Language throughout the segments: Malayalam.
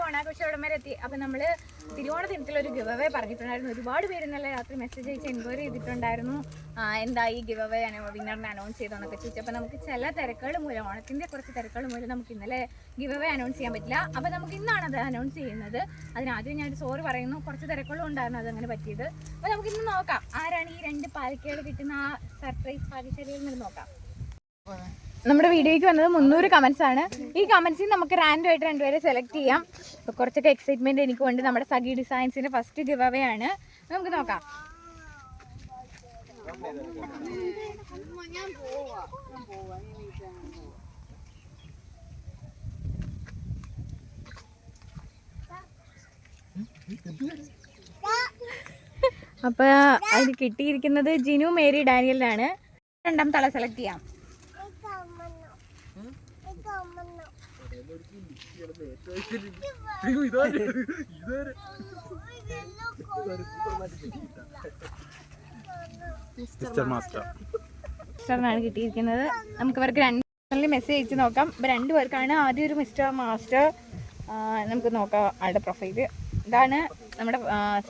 ഓണാഘോഷം വരെ എത്തി. അപ്പം നമ്മൾ തിരുവോണ ദിനത്തിലൊരു ഗിവ് അവേ പറഞ്ഞിട്ടുണ്ടായിരുന്നു. ഒരുപാട് പേര് ഇന്നലെ രാത്രി മെസ്സേജ് അയച്ച് എൻക്വയറി ചെയ്തിട്ടുണ്ടായിരുന്നു. എന്തായി ഗിവ് അവേ വിന്നറിനെ അനൗൺസ് ചെയ്തോന്നൊക്കെ ചോദിച്ചു. അപ്പോൾ നമുക്ക് ചില തിരക്കുകൾ മൂലം, ഓണത്തിൻ്റെ കുറച്ച് തിരക്കുകൾ മൂലം നമുക്ക് ഇന്നലെ ഗിവ് അവേ അനൗൺസ് ചെയ്യാൻ പറ്റില്ല. അപ്പോൾ നമുക്ക് ഇന്നാണ് അത് അനൗൺസ് ചെയ്യുന്നത്. അതിനാദ്യം ഞാൻ സോറി പറയുന്നു, കുറച്ച് തിരക്കുകളും ഉണ്ടായിരുന്നു അതങ്ങനെ പറ്റിയത്. അപ്പോൾ നമുക്ക് ഇന്ന് നോക്കാം ആരാണ് ഈ 2 പാലക്കേട് കിട്ടുന്ന ആ സർപ്രൈസ് ഭാഗ്യശാലിയിൽ നിന്ന് നോക്കാം. നമ്മുടെ വീഡിയോയ്ക്ക് വന്നത് 300 കമൻസ് ആണ്. ഈ കമൻസിൽ നമുക്ക് റാൻഡം ആയിട്ട് 2 പേരെ സെലക്ട് ചെയ്യാം. അപ്പോൾ കുറച്ചൊക്കെ എക്സൈറ്റ്മെൻറ്റ് എനിക്കുണ്ട്. നമ്മുടെ സഖി ഡിസൈൻസിൻ്റെ ഫസ്റ്റ് ഗിവ് അവേ ആണ്. നമുക്ക് നോക്കാം. അപ്പോൾ അതിന് കിട്ടിയിരിക്കുന്നത് ജിനു മേരി ഡാനിയലിനാണ്. രണ്ടാമത്തെ ആളെ സെലക്ട് ചെയ്യാം. മിസ്റ്ററിനാണ് കിട്ടിയിരിക്കുന്നത്. നമുക്ക് ഇവർക്ക് 2 മെസ്സേജ് അയച്ച് നോക്കാം. അപ്പോൾ 2 പേർക്കാണ്. ആദ്യം ഒരു മിസ്റ്റർ മാസ്റ്റർ. നമുക്ക് നോക്കാം ആളുടെ പ്രൊഫൈല്. ഇതാണ് നമ്മുടെ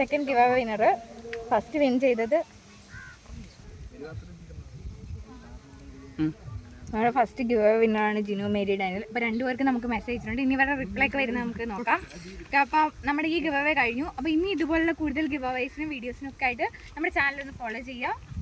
second give away winner. First win ചെയ്തത് നമ്മുടെ ഫസ്റ്റ് ഗിവ് അവേ വിന്നറാണ് ജിനു മേരി ഡാനിയൽ. അപ്പോൾ 2 പേർക്ക് നമുക്ക് മെസ്സേജ് അയച്ചിട്ടുണ്ട്. ഇനി ഇവരുടെ റിപ്ലൈ ഒക്കെ വരുന്നത് നമുക്ക് നോക്കാം. അപ്പോൾ നമ്മുടെ ഈ ഗിവ് അവേ കഴിഞ്ഞു. അപ്പോൾ ഇനി ഇതുപോലുള്ള കൂടുതൽ ഗിവ് അവേസിനും വീഡിയോസിനും ഒക്കെ ആയിട്ട് നമ്മുടെ ചാനലൊന്ന് ഫോളോ ചെയ്യുക.